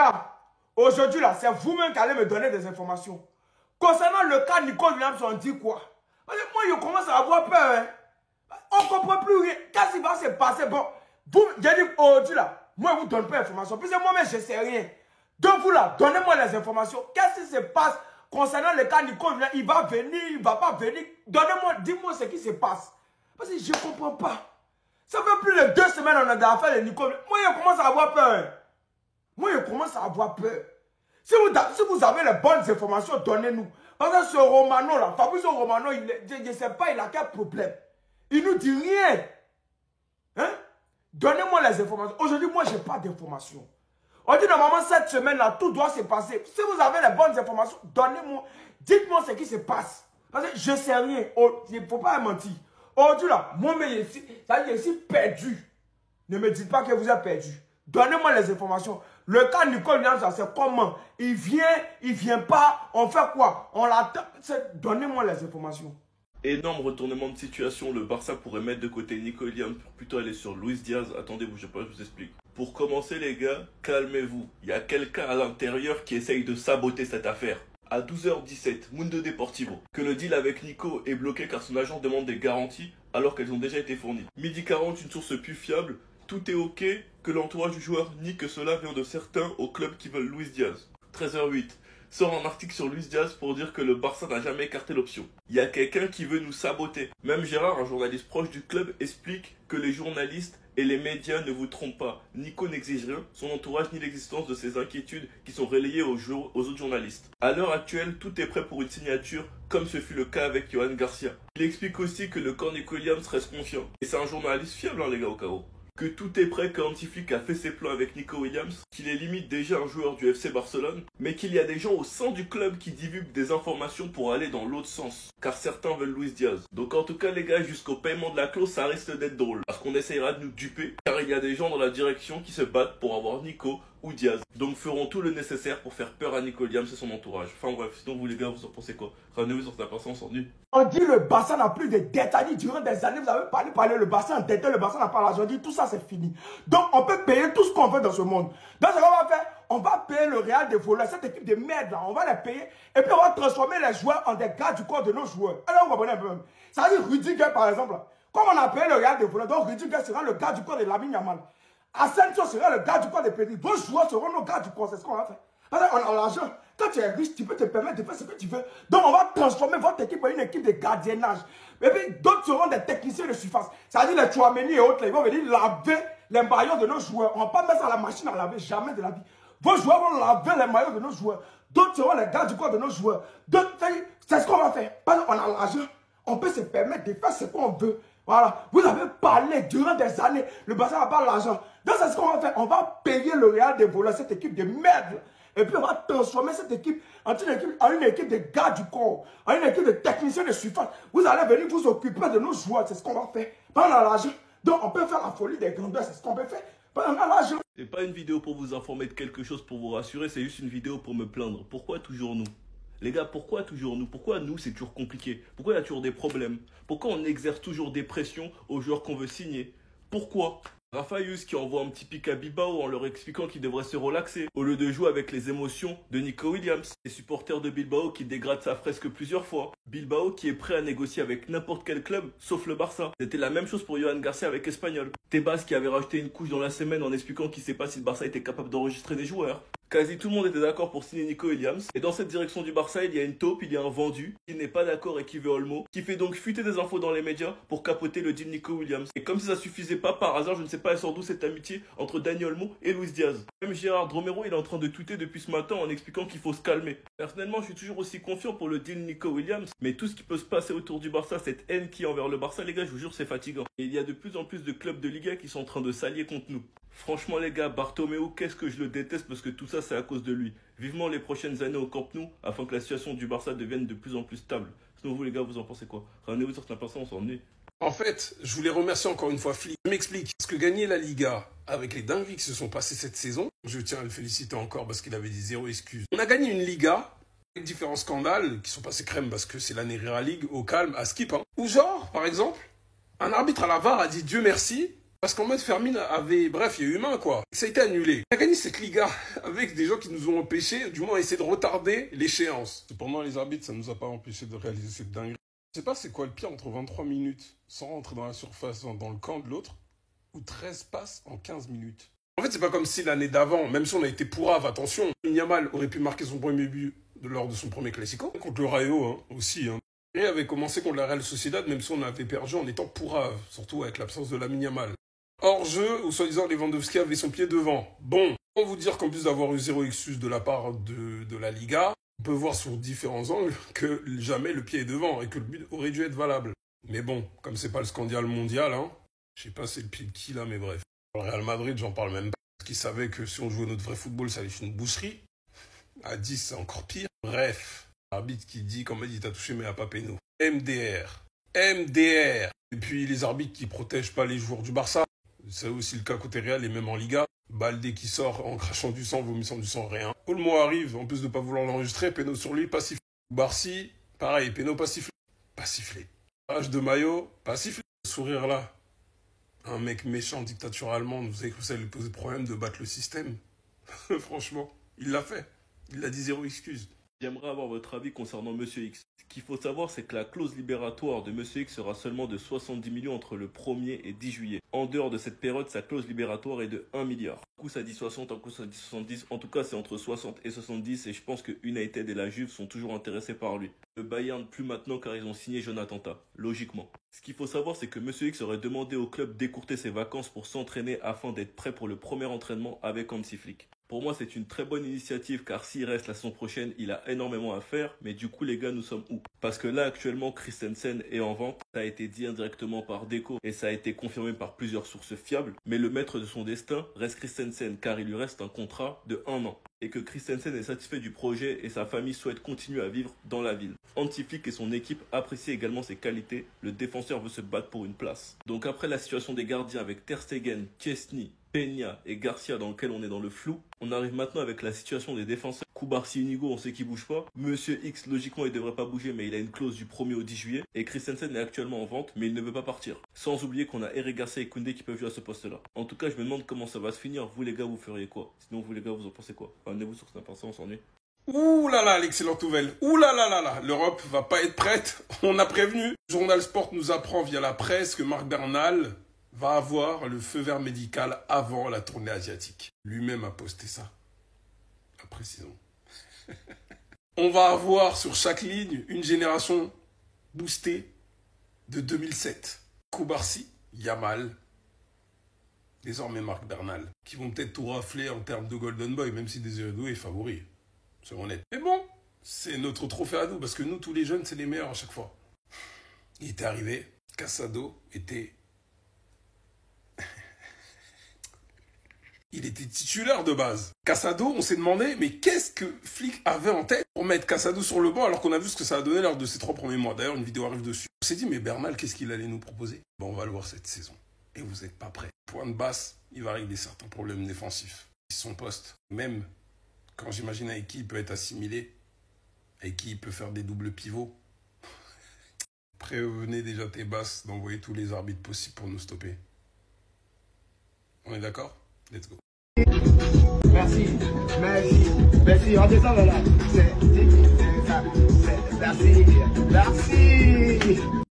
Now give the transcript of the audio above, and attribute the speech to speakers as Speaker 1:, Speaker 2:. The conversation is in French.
Speaker 1: gars, aujourd'hui là, c'est vous-même qui allez me donner des informations. Concernant le cas Nico Williams, on dit quoi? Parce que moi, je commence à avoir peur. Hein. On ne comprend plus rien. Qu'est-ce qui va se passer? Bon, j'ai dit aujourd'hui là, moi, je ne vous donne pas d'informations. Puisque moi-même, je ne sais rien. Donc vous là, donnez-moi les informations. Qu'est-ce qui se passe concernant le cas Nico Williams? Il va venir, il ne va pas venir. Donnez-moi, dis-moi ce qui se passe. Parce que je ne comprends pas. Ça fait plus de 2 semaines qu'on a dans l'affaire de Nico Williams. Moi, je commence à avoir peur. Hein. Moi, je commence à avoir peur. Si vous avez les bonnes informations, donnez-nous. Parce que ce Romano-là, Fabrizio Romano, je ne sais pas, il a quel problème. Il nous dit rien. Hein? Donnez-moi les informations. Aujourd'hui, moi, je n'ai pas d'informations. On dit normalement, cette semaine-là, tout doit se passer. Si vous avez les bonnes informations, donnez-moi. Dites-moi ce qui se passe. Parce que je ne sais rien. Il ne faut pas mentir. Aujourd'hui, là, moi-même, je suis perdu. Ne me dites pas que vous êtes perdu. Donnez-moi les informations. Le cas Nico Williams, c'est comment? Il vient pas, on fait quoi? On l'attend. Donnez-moi les informations.
Speaker 2: Énorme retournement de situation, le Barça pourrait mettre de côté Nico Williams pour plutôt aller sur Luis Diaz. Attendez, bougez pas, je vous explique. Pour commencer les gars, calmez-vous. Il y a quelqu'un à l'intérieur qui essaye de saboter cette affaire. À 12h17, Mundo Deportivo, que le deal avec Nico est bloqué car son agent demande des garanties alors qu'elles ont déjà été fournies. Midi 40, une source plus fiable. Tout est ok, que l'entourage du joueur nie que cela vient de certains au club qui veulent Luis Diaz. 13h08, sort un article sur Luis Diaz pour dire que le Barça n'a jamais écarté l'option. Il y a quelqu'un qui veut nous saboter. Même Gérard, un journaliste proche du club, explique que les journalistes et les médias ne vous trompent pas. Nico n'exige rien, son entourage ni l'existence de ces inquiétudes qui sont relayées aux autres journalistes. À l'heure actuelle, tout est prêt pour une signature, comme ce fut le cas avec Johan Garcia. Il explique aussi que le corps Nico Williams reste confiant. Et c'est un journaliste fiable, hein, les gars, au cas où. Que tout est prêt quand Antiflick a fait ses plans avec Nico Williams, qu'il est limite déjà un joueur du FC Barcelone, mais qu'il y a des gens au sein du club qui divulguent des informations pour aller dans l'autre sens, car certains veulent Luis Diaz. Donc en tout cas les gars, jusqu'au paiement de la clause, ça risque d'être drôle, parce qu'on essayera de nous duper, car il y a des gens dans la direction qui se battent pour avoir Nico ou Diaz. Donc feront tout le nécessaire pour faire peur à Nico Williams et son entourage. Enfin bref, sinon vous les gars, vous en pensez quoi? Rendez-vous sur ta personne, on s'ennuie.
Speaker 1: On dit le Barça n'a plus de dette. On dit durant des années, vous avez parlé, le Barça endetté, le Barça n'a pas l'argent. On dit tout ça c'est fini. Donc on peut payer tout ce qu'on veut dans ce monde. Donc ce qu'on va faire, on va payer le Real des voleurs, cette équipe de merde là, on va les payer. Et puis on va transformer les joueurs en des gars du corps de nos joueurs. Alors vous comprenez un peu. Ça veut dire Rudiger par exemple. Comme on a payé le Real des voleurs, donc Rudiger sera le gars du corps de Lamine Yamal. Asensio sera le gars du corps des petits. Vos joueurs seront nos gars du corps, c'est ce qu'on va faire. Parce qu'on a l'argent. Quand tu es riche, tu peux te permettre de faire ce que tu veux. Donc, on va transformer votre équipe en une équipe de gardiennage. Et puis, d'autres seront des techniciens de surface. C'est-à-dire les Chouameni et autres, ils vont venir laver les maillots de nos joueurs. On ne va pas mettre ça à la machine à laver, jamais de la vie. Vos joueurs vont laver les maillots de nos joueurs. D'autres seront les gars du corps de nos joueurs. C'est ce qu'on va faire. Parce qu'on a l'argent. On peut se permettre de faire ce qu'on veut. Voilà. Vous avez parlé durant des années. Le Barça n'a pas l'argent. Donc, c'est ce qu'on va faire. On va payer le Real des voleurs, cette équipe de merde. Et puis on va transformer cette équipe en une équipe de gars du corps, en une équipe de techniciens de surface. Vous allez venir vous occuper de nos joueurs, c'est ce qu'on va faire. Pas on a l'argent. Donc on peut faire la folie des grandeurs, c'est ce qu'on peut faire. Pas on a l'argent.
Speaker 2: C'est pas une vidéo pour vous informer de quelque chose, pour vous rassurer, c'est juste une vidéo pour me plaindre. Pourquoi toujours nous? Les gars, pourquoi toujours nous? Pourquoi nous, c'est toujours compliqué? Pourquoi il y a toujours des problèmes? Pourquoi on exerce toujours des pressions aux joueurs qu'on veut signer? Pourquoi? Rafaïus qui envoie un petit pic à Bilbao en leur expliquant qu'ils devraient se relaxer au lieu de jouer avec les émotions de Nico Williams. Les supporters de Bilbao qui dégradent sa fresque plusieurs fois. Bilbao qui est prêt à négocier avec n'importe quel club sauf le Barça. C'était la même chose pour Johan Garcia avec Espanyol. Tebas qui avait rajouté une couche dans la semaine en expliquant qu'il ne sait pas si le Barça était capable d'enregistrer des joueurs. Quasi tout le monde était d'accord pour signer Nico Williams. Et dans cette direction du Barça, il y a une taupe, il y a un vendu qui n'est pas d'accord et qui veut Olmo, qui fait donc fuiter des infos dans les médias pour capoter le deal Nico Williams. Et comme si ça suffisait pas, par hasard, je ne sais pas elle sort d'où cette amitié entre Dani Olmo et Luis Diaz. Même Gérard Romero, il est en train de tweeter depuis ce matin en expliquant qu'il faut se calmer. Personnellement, je suis toujours aussi confiant pour le deal Nico Williams, mais tout ce qui peut se passer autour du Barça, cette haine qui est envers le Barça, les gars, je vous jure, c'est fatigant. Et il y a de plus en plus de clubs de Liga qui sont en train de s'allier contre nous. Franchement les gars, Bartomeu, qu'est-ce que je le déteste parce que tout ça c'est à cause de lui. Vivement les prochaines années au Camp Nou afin que la situation du Barça devienne de plus en plus stable. Sinon vous les gars, vous en pensez quoi? Rendez-vous sur Snap, on s'ennuie.
Speaker 3: En fait, je voulais remercier encore une fois Flick. Je m'explique. Parce que gagner la Liga avec les dingueries qui se sont passées cette saison, je tiens à le féliciter encore parce qu'il avait dit zéro excuse. On a gagné une Liga avec différents scandales qui sont passés crème parce que c'est l'année Real League au calme, à skip. Ou genre, par exemple, un arbitre à la VAR a dit Dieu merci. Parce qu'en mode Fermin avait... Bref, il y a eu humain, quoi. Ça a été annulé. On a gagné cette Liga avec des gens qui nous ont empêchés, du moins essayer de retarder l'échéance. Cependant, les arbitres, ça ne nous a pas empêché de réaliser cette dinguerie. Je sais pas c'est quoi le pire entre 23 minutes sans rentrer dans la surface, dans le camp de l'autre, ou 13 passes en 15 minutes. En fait, c'est pas comme si l'année d'avant, même si on a été pourrave, attention, Yamal aurait pu marquer son premier but lors de son premier Classico, contre le Rayo aussi. Et avait commencé contre la Real Sociedad, même si on avait perdu en étant pourrave, surtout avec l'absence de Lamine Yamal. Hors jeu, où soi-disant Lewandowski avait son pied devant. Bon, on vous dire qu'en plus d'avoir eu 0 excuse de la part de la Liga, on peut voir sur différents angles que jamais le pied est devant et que le but aurait dû être valable. Mais bon, comme c'est pas le scandale mondial, je sais pas c'est le pied de qui là, mais bref. Le Real Madrid, j'en parle même pas, parce qu'ils savaient que si on jouait notre vrai football, ça allait être une boucherie. À 10, c'est encore pire. Bref, l'arbitre qui dit, comme il dit, t'as touché mais à pas péno. MDR. Et puis les arbitres qui protègent pas les joueurs du Barça. C'est aussi le cas côté Real et même en Liga. Baldé qui sort en crachant du sang, vomissant du sang, rien. Olmo arrive, en plus de pas vouloir l'enregistrer, péno sur lui, pas sifflé. Barcy, pareil, péno pas sifflé. Pas sifflé. Page de maillot, pas sifflé. Le sourire là. Un mec méchant, dictature allemande, vous savez que ça lui posait problème de battre le système. Franchement, il l'a fait. Il a dit 0 excuse.
Speaker 2: J'aimerais avoir votre avis concernant Monsieur X. Ce qu'il faut savoir, c'est que la clause libératoire de Monsieur X sera seulement de 70 millions entre le 1er et 10 juillet. En dehors de cette période, sa clause libératoire est de 1 milliard. Un coup ça dit 60, un coup ça dit 70. En tout cas, c'est entre 60 et 70 et je pense que United et la Juve sont toujours intéressés par lui. Le Bayern plus maintenant car ils ont signé Jonathan Tah, logiquement. Ce qu'il faut savoir, c'est que Monsieur X aurait demandé au club d'écourter ses vacances pour s'entraîner afin d'être prêt pour le premier entraînement avec Hansi Flick. Pour moi, c'est une très bonne initiative car s'il reste la saison prochaine, il a énormément à faire. Mais du coup, les gars, nous sommes où? Parce que là, actuellement, Christensen est en vente. Ça a été dit indirectement par Deco et ça a été confirmé par plusieurs sources fiables. Mais le maître de son destin reste Christensen car il lui reste un contrat de 1 an. Et que Christensen est satisfait du projet et sa famille souhaite continuer à vivre dans la ville. Hansi Flick et son équipe apprécient également ses qualités. Le défenseur veut se battre pour une place. Donc après la situation des gardiens avec Ter Stegen, Chesney, Peña et Garcia dans lequel on est dans le flou, on arrive maintenant avec la situation des défenseurs. Koubarsi, Inigo, on sait qu'il bouge pas. Monsieur X, logiquement, il devrait pas bouger, mais il a une clause du 1er au 10 juillet. Et Christensen est actuellement en vente, mais il ne veut pas partir. Sans oublier qu'on a Eric Garcia et Koundé qui peuvent jouer à ce poste-là. En tout cas, je me demande comment ça va se finir. Vous les gars, vous feriez quoi? Sinon, vous les gars, vous en pensez quoi? Amenez-vous sur cette information, on s'ennuie.
Speaker 3: Ouh là là, l'excellente nouvelle. Ouh là là là là, l'Europe va pas être prête. On a prévenu. Journal Sport nous apprend via la presse que Marc Bernal va avoir le feu vert médical avant la tournée asiatique. Lui-même a posté ça. Précisons. On va avoir sur chaque ligne une génération boostée de 2007. Koubarsi, Yamal, désormais Marc Bernal, qui vont peut-être tout rafler en termes de Golden Boy, même si Désiré Doué est favori. Soyons honnêtes. Mais bon, c'est notre trophée à nous, parce que nous, tous les jeunes, c'est les meilleurs à chaque fois. Il était arrivé, Casado était... Il était titulaire de base. Casado, on s'est demandé, mais qu'est-ce que Flick avait en tête pour mettre Casado sur le banc alors qu'on a vu ce que ça a donné lors de ses 3 premiers mois. D'ailleurs, une vidéo arrive dessus. On s'est dit, mais Bernal, qu'est-ce qu'il allait nous proposer? Bon, on va le voir cette saison. Et vous n'êtes pas prêts. Point de basse, il va régler certains problèmes défensifs. Son poste, même quand j'imagine avec qui il peut être assimilé, avec qui il peut faire des doubles pivots, prévenez déjà tes basses d'envoyer tous les arbitres possibles pour nous stopper. On est d'accord? Let's go.
Speaker 4: Merci, merci, merci, redescends là. Merci, merci.